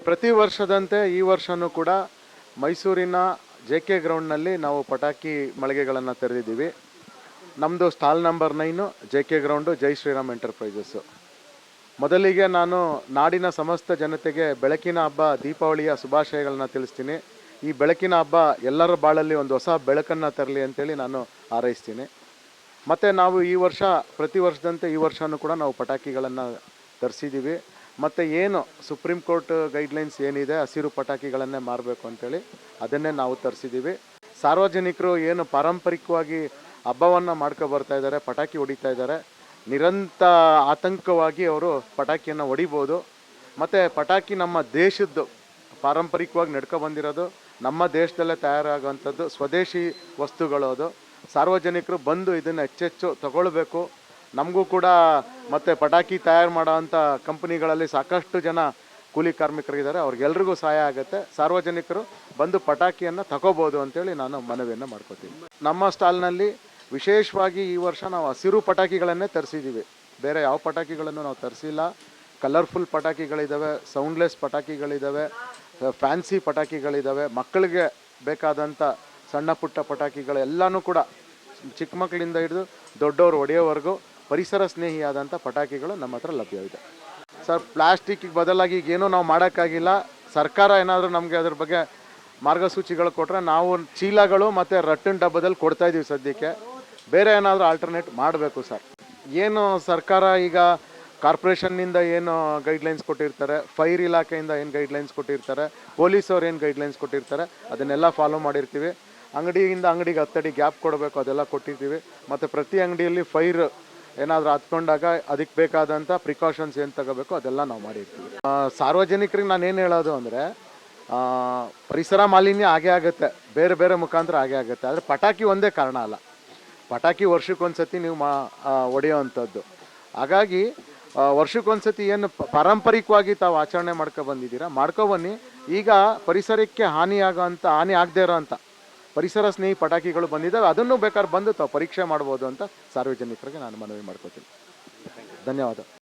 ಪ್ರತಿ ವರ್ಷದಂತೆ ಈ ವರ್ಷನೂ ಕೂಡ ಮೈಸೂರಿನ JK ಗ್ರೌಂಡ್ನಲ್ಲಿ ನಾವು ಪಟಾಕಿ ಮಳಿಗೆಗಳನ್ನು ತೆರೆದಿದ್ದೀವಿ. ನಮ್ಮದು ಸ್ಟಾಲ್ ನಂಬರ್ 9 JK ಗ್ರೌಂಡು, ಜೈ ಶ್ರೀರಾಮ್ ಎಂಟರ್ಪ್ರೈಸಸ್ಸು. ಮೊದಲಿಗೆ ನಾನು ನಾಡಿನ ಸಮಸ್ತ ಜನತೆಗೆ ಬೆಳಕಿನ ಹಬ್ಬ ದೀಪಾವಳಿಯ ಶುಭಾಶಯಗಳನ್ನ ತಿಳಿಸ್ತೀನಿ. ಈ ಬೆಳಕಿನ ಹಬ್ಬ ಎಲ್ಲರ ಬಾಳಲ್ಲಿ ಒಂದು ಹೊಸ ಬೆಳಕನ್ನು ತರಲಿ ಅಂತೇಳಿ ನಾನು ಹಾರೈಸ್ತೀನಿ. ಮತ್ತು ನಾವು ಈ ವರ್ಷ ಪ್ರತಿ ವರ್ಷದಂತೆ ಈ ವರ್ಷವೂ ಕೂಡ ನಾವು ಪಟಾಕಿಗಳನ್ನು ತರಿಸಿದ್ದೀವಿ. ಮತ್ತು ಏನು ಸುಪ್ರೀಂ ಕೋರ್ಟ್ ಗೈಡ್ಲೈನ್ಸ್ ಏನಿದೆ, ಹಸಿರು ಪಟಾಕಿಗಳನ್ನೇ ಮಾರಬೇಕು ಅಂತೇಳಿ ಅದನ್ನೇ ನಾವು ತರಿಸಿದ್ದೀವಿ. ಸಾರ್ವಜನಿಕರು ಏನು ಪಾರಂಪರಿಕವಾಗಿ ಹಬ್ಬವನ್ನು ಬರ್ತಾ ಇದ್ದಾರೆ, ಪಟಾಕಿ ಹೊಡಿತಾ ಇದ್ದಾರೆ, ನಿರಂತರ ಆತಂಕವಾಗಿ ಅವರು ಪಟಾಕಿಯನ್ನು ಹೊಡಿಬೋದು. ಮತ್ತು ಪಟಾಕಿ ನಮ್ಮ ದೇಶದ್ದು ಪಾರಂಪರಿಕವಾಗಿ ಬಂದಿರೋದು, ನಮ್ಮ ದೇಶದಲ್ಲೇ ತಯಾರಾಗುವಂಥದ್ದು ಸ್ವದೇಶಿ ವಸ್ತುಗಳು. ಅದು ಸಾರ್ವಜನಿಕರು ಬಂದು ಇದನ್ನು ಹೆಚ್ಚೆಚ್ಚು ತಗೊಳ್ಬೇಕು. ನಮಗೂ ಕೂಡ ಮತ್ತು ಪಟಾಕಿ ತಯಾರು ಮಾಡೋವಂಥ ಕಂಪ್ನಿಗಳಲ್ಲಿ ಸಾಕಷ್ಟು ಜನ ಕೂಲಿ ಕಾರ್ಮಿಕರಿದ್ದಾರೆ, ಅವ್ರಿಗೆಲ್ರಿಗೂ ಸಹಾಯ ಆಗುತ್ತೆ. ಸಾರ್ವಜನಿಕರು ಬಂದು ಪಟಾಕಿಯನ್ನು ತಗೋಬೋದು ಅಂತೇಳಿ ನಾನು ಮನವಿಯನ್ನು ಮಾಡ್ಕೋತೀನಿ. ನಮ್ಮ ಸ್ಟಾಲ್ನಲ್ಲಿ ವಿಶೇಷವಾಗಿ ಈ ವರ್ಷ ನಾವು ಹಸಿರು ಪಟಾಕಿಗಳನ್ನೇ ತರಿಸಿದ್ದೀವಿ. ಬೇರೆ ಯಾವ ಪಟಾಕಿಗಳನ್ನು ನಾವು ತರಿಸಿಲ್ಲ. ಕಲರ್ಫುಲ್ ಪಟಾಕಿಗಳಿದ್ದಾವೆ, ಸೌಂಡ್ಲೆಸ್ ಪಟಾಕಿಗಳಿದ್ದಾವೆ, ಫ್ಯಾನ್ಸಿ ಪಟಾಕಿಗಳಿದ್ದಾವೆ, ಮಕ್ಕಳಿಗೆ ಬೇಕಾದಂಥ ಸಣ್ಣ ಪುಟ್ಟ ಪಟಾಕಿಗಳು ಎಲ್ಲನೂ ಕೂಡ ಚಿಕ್ಕ ಮಕ್ಕಳಿಂದ ಹಿಡಿದು ದೊಡ್ಡವರು ಹೊಡೆಯೋವರೆಗೂ ಪರಿಸರ ಸ್ನೇಹಿಯಾದಂಥ ಪಟಾಕಿಗಳು ನಮ್ಮ ಹತ್ರ ಲಭ್ಯವಿದೆ. ಸರ್, ಪ್ಲಾಸ್ಟಿಕ್ಕಿಗೆ ಬದಲಾಗಿ ಈಗೇನೂ ನಾವು ಮಾಡೋಕ್ಕಾಗಿಲ್ಲ. ಸರ್ಕಾರ ಏನಾದರೂ ನಮಗೆ ಅದ್ರ ಬಗ್ಗೆ ಮಾರ್ಗಸೂಚಿಗಳು ಕೊಟ್ಟರೆ ನಾವು ಚೀಲಗಳು ಮತ್ತು ರಟ್ಟಿನ ಡಬ್ಬದಲ್ಲಿ ಕೊಡ್ತಾಯಿದ್ದೀವಿ ಸದ್ಯಕ್ಕೆ. ಬೇರೆ ಏನಾದರೂ ಆಲ್ಟರ್ನೇಟ್ ಮಾಡಬೇಕು ಸರ್. ಏನು ಸರ್ಕಾರ ಈಗ ಕಾರ್ಪೊರೇಷನ್ನಿಂದ ಏನು ಗೈಡ್ಲೈನ್ಸ್ ಕೊಟ್ಟಿರ್ತಾರೆ, ಫೈರ್ ಇಲಾಖೆಯಿಂದ ಏನು ಗೈಡ್ಲೈನ್ಸ್ ಕೊಟ್ಟಿರ್ತಾರೆ, ಪೊಲೀಸವ್ರು ಏನು ಗೈಡ್ಲೈನ್ಸ್ ಕೊಟ್ಟಿರ್ತಾರೆ ಅದನ್ನೆಲ್ಲ ಫಾಲೋ ಮಾಡಿರ್ತೀವಿ. ಅಂಗಡಿಯಿಂದ ಅಂಗಡಿಗೆ 10 ಅಡಿ ಗ್ಯಾಪ್ ಕೊಡಬೇಕು, ಅದೆಲ್ಲ ಕೊಟ್ಟಿರ್ತೀವಿ. ಮತ್ತು ಪ್ರತಿ ಅಂಗಡಿಯಲ್ಲಿ ಫೈರ್ ಏನಾದರೂ ಹತ್ಕೊಂಡಾಗ ಅದಕ್ಕೆ ಬೇಕಾದಂಥ ಪ್ರಿಕಾಷನ್ಸ್ ಏನು ತಗೋಬೇಕು ಅದೆಲ್ಲ ನಾವು ಮಾಡಿರ್ತೀವಿ. ಸಾರ್ವಜನಿಕರಿಗೆ ನಾನು ಏನು ಹೇಳೋದು ಅಂದರೆ, ಪರಿಸರ ಮಾಲಿನ್ಯ ಆಗೇ ಆಗುತ್ತೆ, ಬೇರೆ ಬೇರೆ ಮುಖಾಂತರ ಆಗೇ ಆಗುತ್ತೆ. ಆದರೆ ಪಟಾಕಿ ಒಂದೇ ಕಾರಣ ಅಲ್ಲ. ಪಟಾಕಿ ವರ್ಷಕ್ಕೊಂದ್ಸತಿ ನೀವು ಹೊಡೆಯೋ ಅಂಥದ್ದು. ಹಾಗಾಗಿ ವರ್ಷಕ್ಕೊಂದ್ಸತಿ ಏನು ಪಾರಂಪರಿಕವಾಗಿ ತಾವು ಆಚರಣೆ ಬಂದಿದ್ದೀರಾ, ಮಾಡ್ಕೊಬನ್ನಿ. ಈಗ ಪರಿಸರಕ್ಕೆ ಹಾನಿ ಆಗದೇ ಇರೋ ಅಂಥ ಪರಿಸರ ಸ್ನೇಹಿ ಪಟಾಕಿಗಳು ಬಂದಿದ್ದಾವೆ, ಅದನ್ನು ಬೇಕಾದ್ರೆ ಬಂದು ತಾವು ಪರೀಕ್ಷೆ ಮಾಡ್ಬೋದು ಅಂತ ಸಾರ್ವಜನಿಕರಿಗೆ ನಾನು ಮನವಿ ಮಾಡ್ಕೋತೀನಿ. ಧನ್ಯವಾದ.